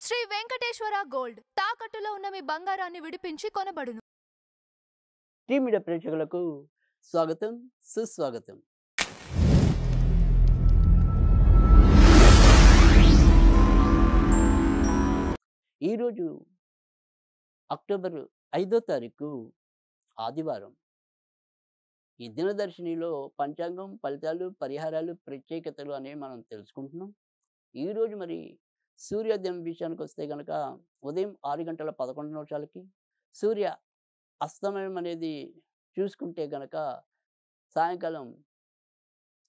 Shri Venkateswara gold తాకట్టులో ఉన్న మీ బంగారాన్ని విడిపించి కొనబడును. టీ మీడియా ప్రేక్షకులకు స్వాగతం, సుస్వాగతం. ఈరోజు అక్టోబర్ 5వ తారీఖు ఆదివారం. ఈ దినదర్శినిలో పంచాంగం, ఫలితాలు, పరిహారాలు, ప్రత్యేకతలు అనేవి మనం తెలుసుకుంటున్నాం. ఈరోజు మరి సూర్యోదయం విషయానికి వస్తే గనక ఉదయం 6:11 సూర్య అస్తమయం అనేది చూసుకుంటే గనక సాయంకాలం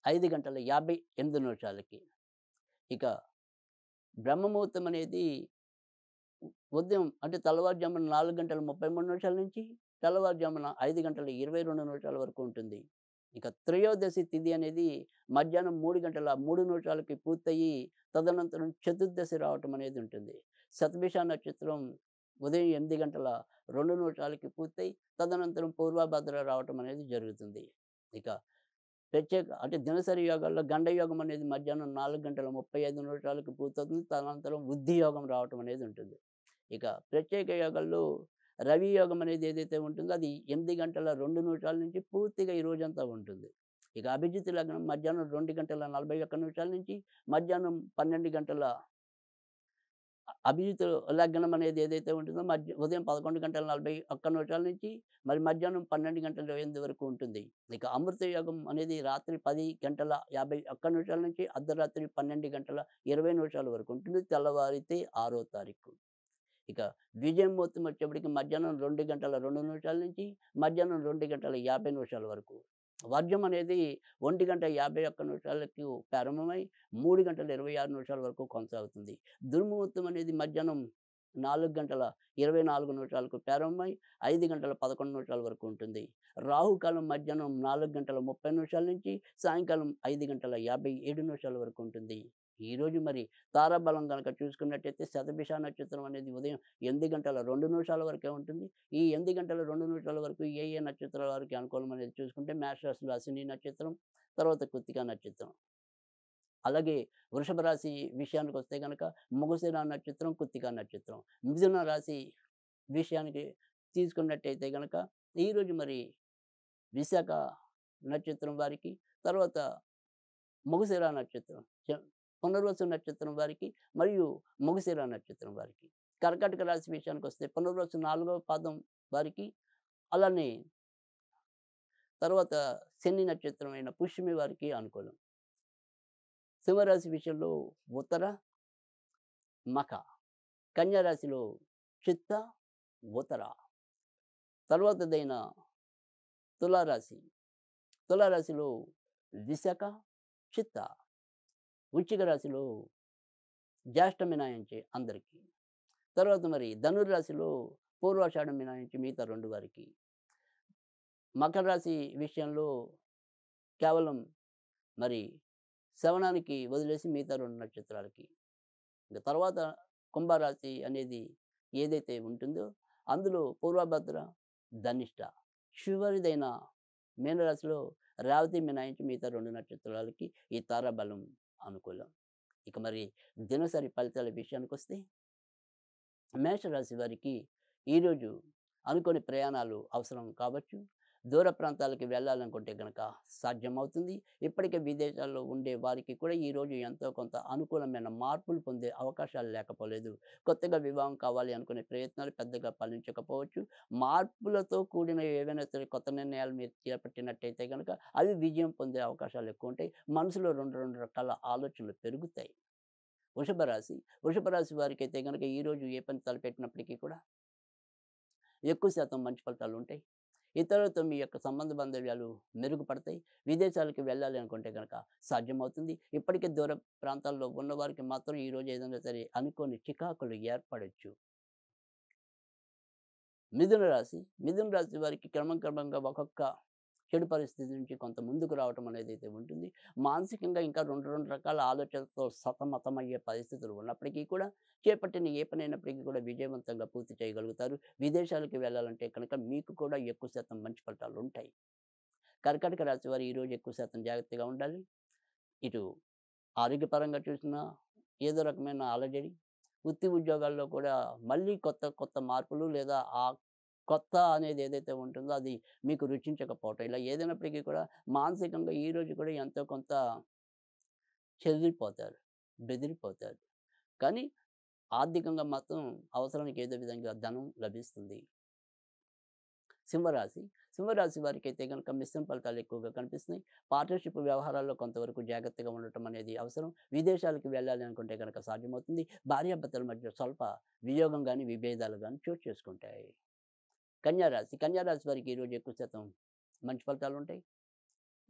5:58 ఇక బ్రహ్మముహూర్తం అనేది ఉదయం అంటే తెల్లవారుజామున 4:33 నుంచి తెల్లవారుజామున 5:22 వరకు ఉంటుంది. ఇక త్రయోదశి తిథి అనేది మధ్యాహ్నం 3:03 పూర్తయ్యి తదనంతరం చతుర్దశి రావటం అనేది ఉంటుంది. శతభిష నక్షత్రం ఉదయం 8:02 పూర్తయి తదనంతరం పూర్వభద్ర రావటం అనేది జరుగుతుంది. ఇక ప్రత్యేక అంటే దినసరి యోగాల్లో గండ యోగం అనేది మధ్యాహ్నం 4:35 పూర్తవుతుంది. తదనంతరం వృద్ధి యోగం రావటం అనేది ఉంటుంది. ఇక ప్రత్యేక యోగాల్లో రవి యోగం అనేది ఏదైతే ఉంటుందో అది 8:02 నుంచి పూర్తిగా ఈ రోజంతా ఉంటుంది. ఇక అభిజిత్ లగ్నం మధ్యాహ్నం 2:41 నుంచి మధ్యాహ్నం 12 గంటల అభిజిత్ లగ్నం అనేది ఏదైతే ఉంటుందో ఉదయం 11:41 నుంచి మరి మధ్యాహ్నం 12:08 వరకు ఉంటుంది. ఇక అమృత యోగం అనేది రాత్రి 10:51 నుంచి అర్ధరాత్రి 12:20 వరకు ఉంటుంది. తెల్లవారితే 6వ తారీఖు. ఇక విజయముహూర్తం వచ్చేప్పటికి మధ్యాహ్నం 2:02 నుంచి మధ్యాహ్నం 2:50 వరకు. వర్జం అనేది 1:51 ప్రారంభమై 3:26 వరకు కొనసాగుతుంది. దుర్ముహూర్తం అనేది మధ్యాహ్నం 4:24 ప్రారంభమై 5:11 వరకు ఉంటుంది. రాహుకాలం మధ్యాహ్నం 4:30 నుంచి సాయంకాలం 5:57 వరకు ఉంటుంది. ఈరోజు మరి తారాబలం కనుక చూసుకున్నట్టయితే శతభిష నక్షత్రం అనేది ఉదయం 8:02 వరకే ఉంటుంది. ఈ 8:02 వరకు ఏ నక్షత్రాల వారికి అనుకూలం అనేది చూసుకుంటే మేషరాశిలో అశ్విని నక్షత్రం, తర్వాత కృత్తిక నక్షత్రం. అలాగే వృషభ రాశి విషయానికి వస్తే కనుక మృగశిర నక్షత్రం, కృత్తిక నక్షత్రం. మిథున రాశి విషయానికి తీసుకున్నట్టయితే కనుక ఈరోజు మరి విశాఖ నక్షత్రం వారికి, తర్వాత మృగశిర నక్షత్రం, పునర్వసు నక్షత్రం వారికి మరియు మృగశిర నక్షత్రం వారికి. కర్కాటక రాశి విషయానికి వస్తే పునర్వసు 4వ పాదం వారికి, అలానే తర్వాత శని నక్షత్రం అయిన పుష్యమి వారికి అనుకూలం. సింహరాశి విషయంలో ఉత్తర, మఖ. కన్యా రాశిలో చిత్త, ఉత్తర. తర్వాతదైన తులారాశి. తులారాశిలో విశాఖ, చిత్త. వృశ్చిక రాశిలో జ్యేష్ఠ మినహాయించి అందరికీ. తర్వాత మరి ధనుర్రాశిలో పూర్వాషాఢం మినహాయించి మిగతా 2 వారికి. మకర రాశి విషయంలో కేవలం మరి శ్రవణానికి వదిలేసి మిగతా 2 నక్షత్రాలకి. ఇంకా తర్వాత కుంభరాశి అనేది ఏదైతే ఉంటుందో అందులో పూర్వభద్ర, ధనిష్ట. చివరిదైన మీనరాశిలో రేవతి మినహాయించి మిగతా 2 నక్షత్రాలకి ఈ తారాబలం అనుకూలం. ఇక మరి దినసరి ఫలితాల విషయానికి వస్తే మేషరాశి వారికి ఈరోజు అనుకోని ప్రయాణాలు అవసరం కావచ్చు. దూర ప్రాంతాలకి వెళ్ళాలనుకుంటే కనుక సాధ్యమవుతుంది. ఇప్పటికే విదేశాల్లో ఉండే వారికి కూడా ఈరోజు ఎంతో కొంత అనుకూలమైన మార్పులు పొందే అవకాశాలు లేకపోలేదు. కొత్తగా వివాహం కావాలి అనుకునే ప్రయత్నాలు పెద్దగా ఫలించకపోవచ్చు. మార్పులతో కూడిన ఏవైనా సరే కొత్త నిర్ణయాలు మీరు చేపట్టినట్టయితే కనుక అవి విజయం పొందే అవకాశాలు ఎక్కువ ఉంటాయి. మనసులో 2 రకాల ఆలోచనలు పెరుగుతాయి. వృషభ రాశి వారికి అయితే కనుక ఈరోజు ఏ పని తలపెట్టినప్పటికీ కూడా ఎక్కువ శాతం మంచి ఫలితాలు ఉంటాయి. ఇతరులతో మీ యొక్క సంబంధ బాంధవ్యాలు మెరుగుపడతాయి. విదేశాలకు వెళ్ళాలి అనుకుంటే కనుక సాధ్యమవుతుంది. ఇప్పటికే దూర ప్రాంతాల్లో ఉన్నవారికి మాత్రం ఈరోజు ఏదైనా సరే అనుకోని చికాకులు ఏర్పడవచ్చు. మిథున రాశి వారికి క్రమంగా ఒక్కొక్క చెడు పరిస్థితి నుంచి కొంత ముందుకు రావటం అనేది అయితే ఉంటుంది. మానసికంగా ఇంకా 2 రకాల ఆలోచనలతో సతమతమయ్యే పరిస్థితులు ఉన్నప్పటికీ కూడా చేపట్టిన ఏ పని అయినప్పటికీ కూడా విజయవంతంగా పూర్తి చేయగలుగుతారు. విదేశాలకు వెళ్ళాలంటే కనుక మీకు కూడా ఎక్కువ శాతం మంచి ఫలితాలు ఉంటాయి. కర్కాటక రాశి వారు ఈరోజు ఎక్కువ శాతం జాగ్రత్తగా ఉండాలి. ఇటు ఆరోగ్యపరంగా చూసినా ఏదో రకమైన అలజడి, వృత్తి ఉద్యోగాల్లో కూడా మళ్ళీ కొత్త కొత్త మార్పులు లేదా ఆ కొత్త అనేది ఏదైతే ఉంటుందో అది మీకు రుచించకపోవటం. ఇలా ఏదైనప్పటికీ కూడా మానసికంగా ఈరోజు కూడా ఎంతో కొంత చెదిరిపోతారు. బెదిరిపోతారు. కానీ ఆర్థికంగా మాత్రం అవసరానికి ఏదో విధంగా ధనం లభిస్తుంది. సింహరాశి. సింహరాశి వారికైతే గనుక మిశ్రమ ఫలితాలు ఎక్కువగా కనిపిస్తున్నాయి. పార్ట్నర్‌షిప్ వ్యవహారాల్లో కొంతవరకు జాగ్రత్తగా ఉండటం అనేది అవసరం. విదేశాలకు వెళ్ళాలి అనుకుంటే గనక సాధ్యమవుతుంది. భార్యాభర్తల మధ్య స్వల్ప వియోగం గాని, విభేదాలు గాని చోటు చేసుకుంటాయి. కన్యా రాశి. కన్యా రాశి వారికి ఈరోజు ఎక్కువ శాతం మంచి ఫలితాలుంటాయి.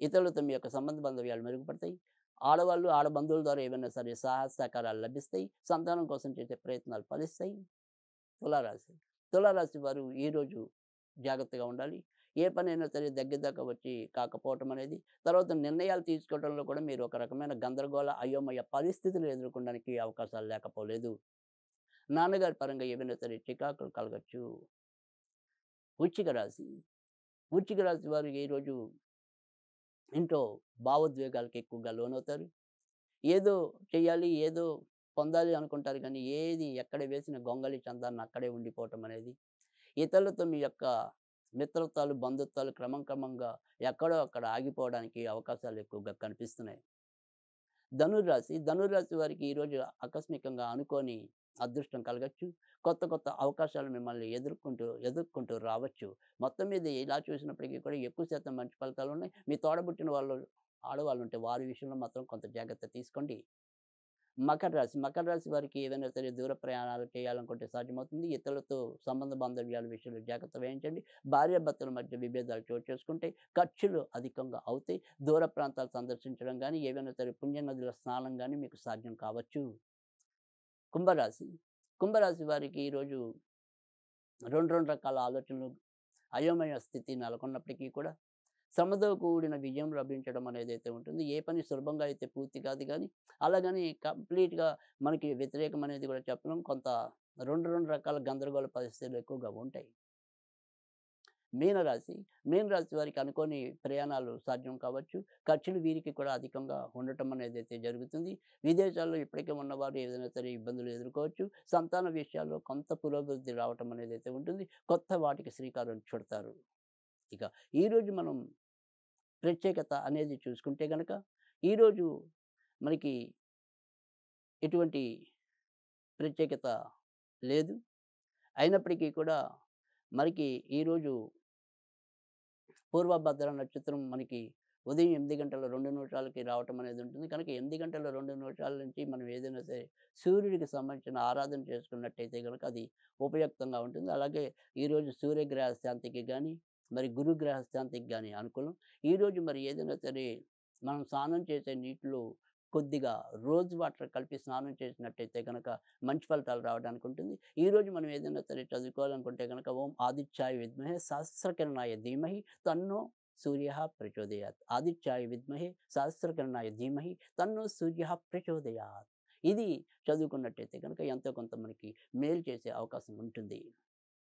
ఇతరులతో మీ యొక్క సంబంధ బాంధవ్యాలు మెరుగుపడతాయి. ఆడవాళ్ళు, ఆడ బంధువుల ద్వారా ఏవైనా సరే సహాయ సహకారాలు లభిస్తాయి. సంతానం కోసం చేసే ప్రయత్నాలు ఫలిస్తాయి. తులారాశి. తులారాశి వారు ఈరోజు జాగ్రత్తగా ఉండాలి. ఏ పనైనా సరే దగ్గర దాకా వచ్చి కాకపోవటం అనేది, తర్వాత నిర్ణయాలు తీసుకోవడంలో కూడా మీరు ఒక రకమైన గందరగోళ, అయోమయ పరిస్థితులు ఎదుర్కొనడానికి అవకాశాలు లేకపోలేదు. నాన్నగారి పరంగా ఏవైనా సరే చికాకులు కలగొచ్చు. వృశ్చిక రాశి. వృశ్చిక రాశి వారు ఈరోజు ఇంట్లో భావోద్వేగాలకు ఎక్కువగా లోనవుతారు. ఏదో చెయ్యాలి, ఏదో పొందాలి అనుకుంటారు కానీ, ఏది ఎక్కడ వేసిన గొంగళి చందాన అక్కడే ఉండిపోవటం అనేది, ఇతరులతో మీ యొక్క మిత్రత్వాలు, బంధుత్వాలు క్రమంగా ఎక్కడో అక్కడ ఆగిపోవడానికి అవకాశాలు ఎక్కువగా కనిపిస్తున్నాయి. ధనుర్రాశి. ధనుర్రాశి వారికి ఈరోజు ఆకస్మికంగా అనుకోని అదృష్టం కలగచ్చు. కొత్త కొత్త అవకాశాలు మిమ్మల్ని ఎదుర్కొంటూ రావచ్చు. మొత్తం మీద ఇలా చూసినప్పటికీ కూడా ఎక్కువ శాతం మంచి ఫలితాలున్నాయి. మీ తోడబుట్టిన వాళ్ళు ఆడవాళ్ళుంటే వారి విషయంలో మాత్రం కొంత జాగ్రత్త తీసుకోండి. మకర రాశి. మకర రాశి వారికి ఏదైనా సరే దూర ప్రయాణాలు చేయాలనుకుంటే సాధ్యమవుతుంది. ఇతరులతో సంబంధ బాంధవ్యాల విషయంలో జాగ్రత్త వహించండి. భార్యాభర్తల మధ్య విభేదాలు చోటు చేసుకుంటాయి. ఖర్చులు అధికంగా అవుతాయి. దూర ప్రాంతాలు సందర్శించడం గానీ, ఏవైనా సరే పుణ్యనదుల స్నానం గానీ మీకు సాధ్యం కావచ్చు. కుంభరాశి. కుంభరాశి వారికి ఈరోజు 2 రకాల ఆలోచనలు, అయోమయ స్థితి నెలకొన్నప్పటికీ కూడా శ్రమతో కూడిన విజయం లభించడం అనేదైతే ఉంటుంది. ఏ పని సులభంగా అయితే పూర్తి కాదు గానీ, అలాగని కంప్లీట్‌గా మనకి వ్యతిరేకం అనేది కూడా చెప్పలేం. కొంత 2 రకాల గందరగోళ పరిస్థితులు ఎక్కువగా ఉంటాయి. మీనరాశి. మీనరాశి వారికి అనుకోని ప్రయాణాలు సాధ్యం కావచ్చు. ఖర్చులు వీరికి కూడా అధికంగా ఉండటం అనేదైతే జరుగుతుంది. విదేశాల్లో ఇప్పటికే ఉన్నవారు ఏదైనా సరే ఇబ్బందులు ఎదుర్కోవచ్చు. సంతాన విషయాల్లో కొంత పురోభివృద్ధి రావటం అనేదైతే ఉంటుంది. కొత్త వాటికి శ్రీకారం చుడతారు. ఇక ఈరోజు మనం ప్రత్యేకత అనేది చూసుకుంటే గనక, ఈరోజు మనకి ఎటువంటి ప్రత్యేకత లేదు. అయినప్పటికీ కూడా మనకి ఈరోజు పూర్వభద్ర నక్షత్రం మనకి ఉదయం 8:02 రావటం అనేది ఉంటుంది. కనుక 8:02 నుంచి మనం ఏదైనా సరే సూర్యుడికి సంబంధించిన ఆరాధన చేసుకున్నట్టయితే గనక అది ఉపయుక్తంగా ఉంటుంది. అలాగే ఈరోజు సూర్యగ్రహ శాంతికి గాని, మరి గురుగ్రహ శాంతికి గాని అనుకూలం. ఈరోజు మరి ఏదైనా సరే మనం స్నానం చేసే నీటిలో కొద్దిగా రోజ్ వాటర్ కలిపి స్నానం చేసినట్టయితే గనక మంచి ఫలితాలు రావడానికి ఉంటుంది. ఈరోజు మనం ఏదైనా సరే చదువుకోవాలనుకుంటే గనక ఓం ఆదిత్యాయ విద్మహే సహస్రకిరణాయ ధీమహి తన్నో సూర్యః ప్రచోదయాత్. ఆదిత్యాయ విద్మహే సహస్రకిరణాయ ధీమహి తన్నో సూర్యః ప్రచోదయాత్. ఇది చదువుకున్నట్టయితే గనక ఎంతో కొంత మనకి మేలు చేసే అవకాశం ఉంటుంది.